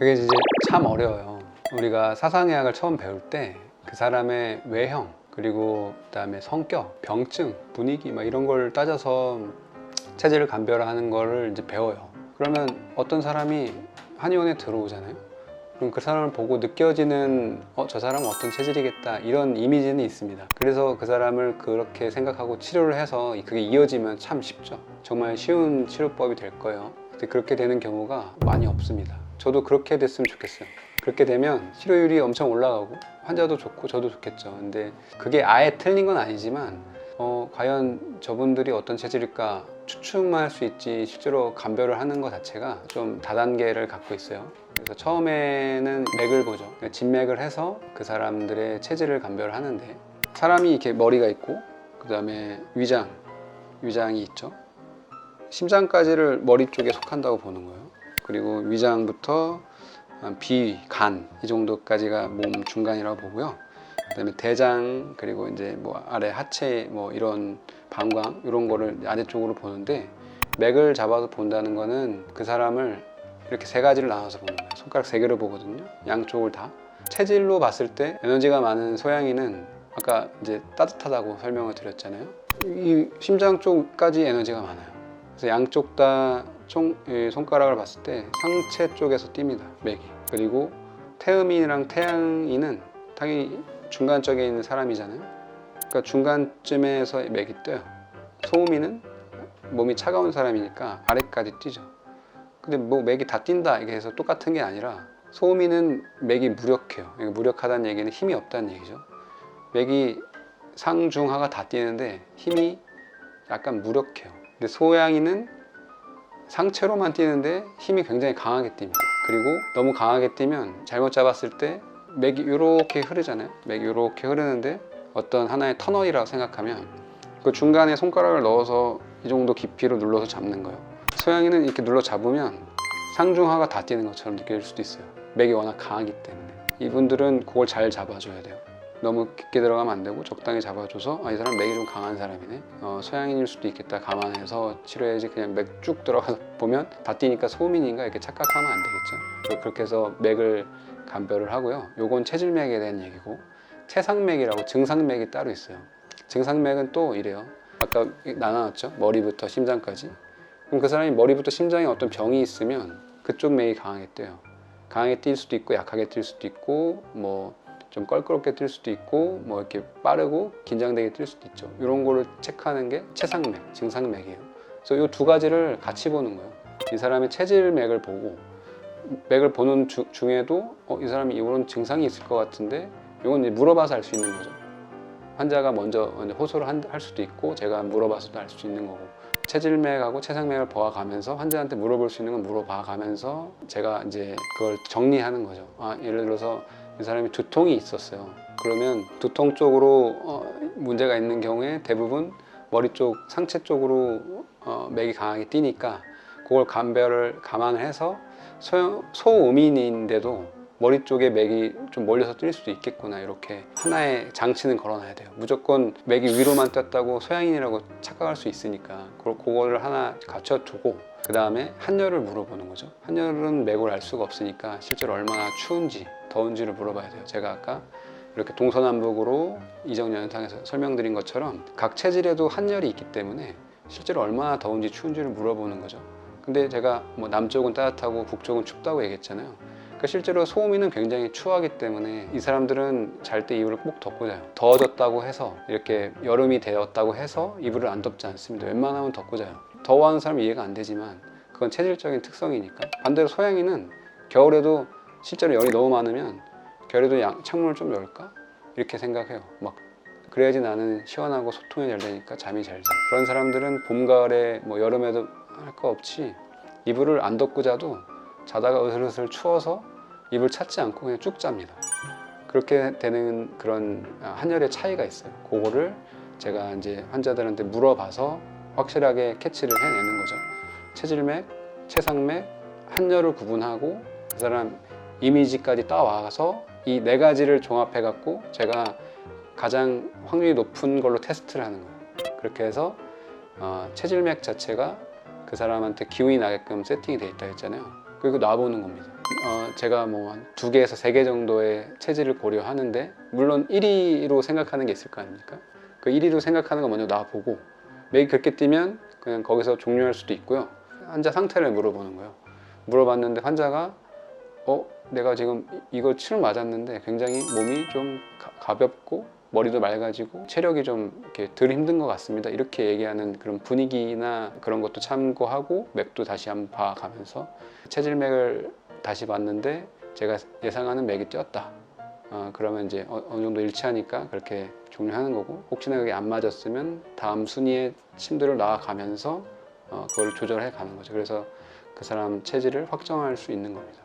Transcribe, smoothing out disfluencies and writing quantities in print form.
그게 이제 참 어려워요. 우리가 사상의학을 처음 배울 때 그 사람의 외형, 그리고 그다음에 성격, 병증, 분위기 막 이런 걸 따져서 체질을 감별하는 거를 이제 배워요. 그러면 어떤 사람이 한의원에 들어오잖아요. 그럼 그 사람을 보고 느껴지는 저 사람은 어떤 체질이겠다, 이런 이미지는 있습니다. 그래서 그 사람을 그렇게 생각하고 치료를 해서 그게 이어지면 참 쉽죠. 정말 쉬운 치료법이 될 거예요. 근데 그렇게 되는 경우가 많이 없습니다. 저도 그렇게 됐으면 좋겠어요. 그렇게 되면 치료율이 엄청 올라가고 환자도 좋고 저도 좋겠죠. 근데 그게 아예 틀린 건 아니지만 과연 저분들이 어떤 체질일까 추측만 할 수 있지 실제로 감별을 하는 것 자체가 좀 다단계를 갖고 있어요. 그래서 처음에는 맥을 보죠. 진맥을 해서 그 사람들의 체질을 감별을 하는데, 사람이 이렇게 머리가 있고 그 다음에 위장이 있죠. 심장까지를 머리 쪽에 속한다고 보는 거예요. 그리고 위장부터 비, 간 이 정도까지가 몸 중간이라고 보고요. 그다음에 대장, 그리고 이제 뭐 아래 하체, 뭐 이런 방광 이런 거를 아래쪽으로 보는데, 맥을 잡아서 본다는 거는 그 사람을 이렇게 세 가지를 나눠서 보는 거예요. 손가락 세 개로 보거든요. 양쪽을 다. 체질로 봤을 때 에너지가 많은 소양이는 아까 이제 따뜻하다고 설명을 드렸잖아요. 이 심장 쪽까지 에너지가 많아요. 그래서 양쪽 다 손가락을 봤을 때 상체 쪽에서 뜁니다, 맥이. 그리고 태음인이랑 태양인은 당연히 중간 쪽에 있는 사람이잖아요. 그러니까 중간쯤에서 맥이 떠요. 소음인은 몸이 차가운 사람이니까 아래까지 뛰죠. 근데 뭐 맥이 다 뛴다 이게 해서 똑같은 게 아니라, 소음인은 맥이 무력해요. 무력하다는 얘기는 힘이 없다는 얘기죠. 맥이 상중하가 다 뛰는데 힘이 약간 무력해요. 근데 소양인은 상체로만 뛰는데 힘이 굉장히 강하게 뜁니다. 그리고 너무 강하게 뛰면 잘못 잡았을 때 맥이 이렇게 흐르잖아요. 맥이 이렇게 흐르는데 어떤 하나의 터널이라고 생각하면 그 중간에 손가락을 넣어서 이 정도 깊이로 눌러서 잡는 거예요. 소양이는 이렇게 눌러 잡으면 상중하가 다 뛰는 것처럼 느껴질 수도 있어요. 맥이 워낙 강하기 때문에. 이분들은 그걸 잘 잡아줘야 돼요. 너무 깊게 들어가면 안 되고 적당히 잡아줘서 이 사람 맥이 좀 강한 사람이네, 소양인일 수도 있겠다 감안해서 치료해야지. 그냥 맥 쭉 들어가서 보면 다 뛰니까 소음인인가 이렇게 착각하면 안 되겠죠. 그렇게 해서 맥을 감별을 하고요. 요건 체질맥에 대한 얘기고, 체상맥이라고 증상맥이 따로 있어요. 증상맥은 또 이래요. 아까 나눠놨죠, 머리부터 심장까지. 그럼 그 사람이 머리부터 심장에 어떤 병이 있으면 그쪽 맥이 강하게 뛰어요. 강하게 뛸 수도 있고 약하게 뛸 수도 있고 뭐 좀 껄끄럽게 뛸 수도 있고 뭐 이렇게 빠르고 긴장되게 뛸 수도 있죠. 이런 거를 체크하는 게 체상맥, 증상맥이에요. 그래서 이 두 가지를 같이 보는 거예요. 이 사람의 체질맥을 보고, 맥을 보는 중에도 이 사람이 이런 증상이 있을 것 같은데, 이건 이제 물어봐서 알 수 있는 거죠. 환자가 먼저 호소를 할 수도 있고 제가 물어봐서도 알 수 있는 거고, 체질맥하고 체상맥을 보아가면서 환자한테 물어볼 수 있는 건 물어봐가면서 제가 이제 그걸 정리하는 거죠. 예를 들어서 이 사람이 두통이 있었어요. 그러면 두통 쪽으로 문제가 있는 경우에 대부분 머리 쪽, 상체 쪽으로 맥이 강하게 뛰니까 그걸 감안을 해서 소음인인데도 머리 쪽에 맥이 좀 몰려서 뛸 수도 있겠구나, 이렇게 하나의 장치는 걸어놔야 돼요. 무조건 맥이 위로만 뛰었다고 소양인이라고 착각할 수 있으니까 그거를 하나 갖춰두고, 그 다음에 한열을 물어보는 거죠. 한열은 맥을 알 수가 없으니까 실제로 얼마나 추운지 더운지를 물어봐야 돼요. 제가 아까 이렇게 동서남북으로 이정연탕에서 설명드린 것처럼 각 체질에도 한열이 있기 때문에 실제로 얼마나 더운지 추운지를 물어보는 거죠. 근데 제가 뭐 남쪽은 따뜻하고 북쪽은 춥다고 얘기했잖아요. 그러니까 실제로 소음인은 굉장히 추하기 때문에 이 사람들은 잘 때 이불을 꼭 덮고 자요. 더워졌다고 해서, 이렇게 여름이 되었다고 해서 이불을 안 덮지 않습니다. 웬만하면 덮고 자요. 더워하는 사람은 이해가 안 되지만 그건 체질적인 특성이니까. 반대로 소양인은 겨울에도 실제로 열이 너무 많으면 겨울에도 창문을 좀 열까? 이렇게 생각해요. 막 그래야지 나는 시원하고 소통이 잘 되니까 잠이 잘 자. 그런 사람들은 봄, 가을에 뭐 여름에도 할 거 없이 이불을 안 덮고 자도 자다가 으슬으슬 추워서 이불 찾지 않고 그냥 쭉 잡니다. 그렇게 되는 그런 한열의 차이가 있어요. 그거를 제가 이제 환자들한테 물어봐서 확실하게 캐치를 해내는 거죠. 체질맥, 체상맥, 한열을 구분하고 그 사람 이미지까지 따와서 이 네 가지를 종합해 갖고 제가 가장 확률이 높은 걸로 테스트를 하는 거예요. 그렇게 해서 체질맥 자체가 그 사람한테 기운이 나게끔 세팅이 돼 있다 했잖아요. 그리고 놔보는 겁니다. 제가 뭐 한 2개에서 3개 정도의 체질을 고려하는데 물론 1위로 생각하는 게 있을 거 아닙니까? 그 1위로 생각하는 거 먼저 놔보고 맥이 그렇게 뛰면 그냥 거기서 종료할 수도 있고요. 환자 상태를 물어보는 거예요. 물어봤는데 환자가 내가 지금 이거 치료 맞았는데 굉장히 몸이 좀 가볍고 머리도 맑아지고 체력이 좀 이렇게 덜 힘든 것 같습니다. 이렇게 얘기하는 그런 분위기나 그런 것도 참고하고 맥도 다시 한번 봐가면서 체질 맥을 다시 봤는데 제가 예상하는 맥이 뛰었다. 그러면 이제 어느 정도 일치하니까 그렇게 종료하는 거고, 혹시나 그게 안 맞았으면 다음 순위의 침들을 나아가면서 그걸 조절해 가는 거죠. 그래서 그 사람 체질을 확정할 수 있는 겁니다.